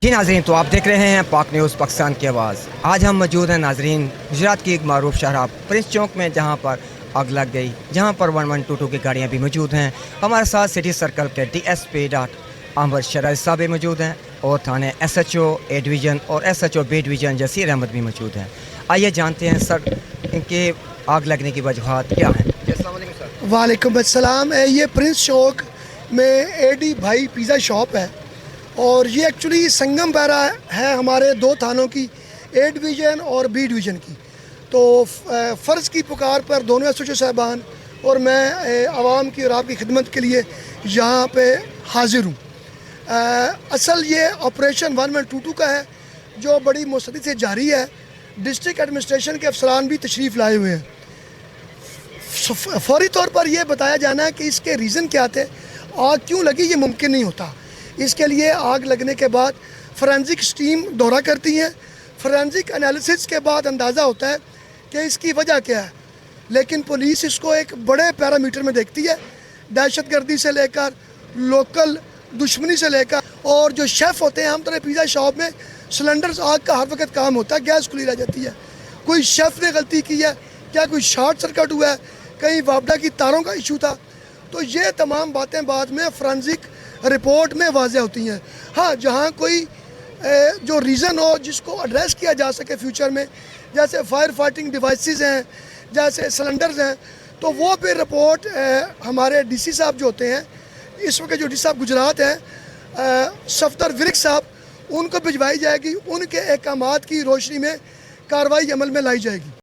जी नाजरीन, तो आप देख रहे हैं पाक न्यूज़ पाकिस्तान की आवाज़। आज हम मौजूद हैं नाजरीन गुजरात की एक मारूफ शहर प्रिंस चौक में, जहां पर आग लग गई, जहां पर 1122 की गाड़ियां भी मौजूद हैं। हमारे साथ सिटी सर्कल के DSP अहमद शराज साहब भी मौजूद हैं और थाने SHO A डिवीज़न और SHO B division Jaseer Ahmed भी मौजूद हैं। आइए जानते हैं सर, इनके आग लगने की वजूहत क्या हैं। वालेकुम अस्सलाम। ये प्रिंस चौक में AD भाई पिज़्ज़ा शॉप है और ये एक्चुअली संगम पैरा है हमारे दो थानों की, A डिवीज़न और B डिवीज़न की। तो फ़र्ज़ की पुकार पर दोनों SHO साहबान और मैं आवाम की और आपकी खिदमत के लिए यहाँ पे हाज़िर हूँ। असल ये ऑपरेशन 1122 का है जो बड़ी मुस्तैदी से जारी है। डिस्ट्रिक्ट एडमिनिस्ट्रेशन के अफसरान भी तशरीफ़ लाए हुए हैं। फौरी तौर पर यह बताया जाना है कि इसके रीज़न क्या थे, आग क्यों लगी, ये मुमकिन नहीं होता। इसके लिए आग लगने के बाद फोरेंसिक टीम दौरा करती हैं। फोरेंसिक एनालिसिस के बाद अंदाज़ा होता है कि इसकी वजह क्या है, लेकिन पुलिस इसको एक बड़े पैरामीटर में देखती है, दहशतगर्दी से लेकर लोकल दुश्मनी से लेकर। और जो शेफ़ होते हैं, आमतौर पर पिज़्ज़ा शॉप में सिलेंडर्स आग का हर वक्त काम होता है, गैस खुली रह जाती है। कोई शेफ़ ने गलती की है, क्या कोई शॉर्ट सर्किट हुआ है, कहीं वापडा की तारों का इशू था, तो ये तमाम बातें बाद में फोरेंसिक रिपोर्ट में वाज़े होती हैं। हाँ, जहाँ कोई जो रीज़न हो जिसको एड्रेस किया जा सके फ्यूचर में, जैसे फायर फाइटिंग डिवाइसेस हैं, जैसे सिलेंडर्स हैं, तो वो फिर रिपोर्ट हमारे DC साहब जो होते हैं, इस वक्त जो DC साहब गुजरात हैं, सफदर विरिक साहब, उनको भिजवाई जाएगी। उनके अहकामात की रोशनी में कार्रवाई अमल में लाई जाएगी।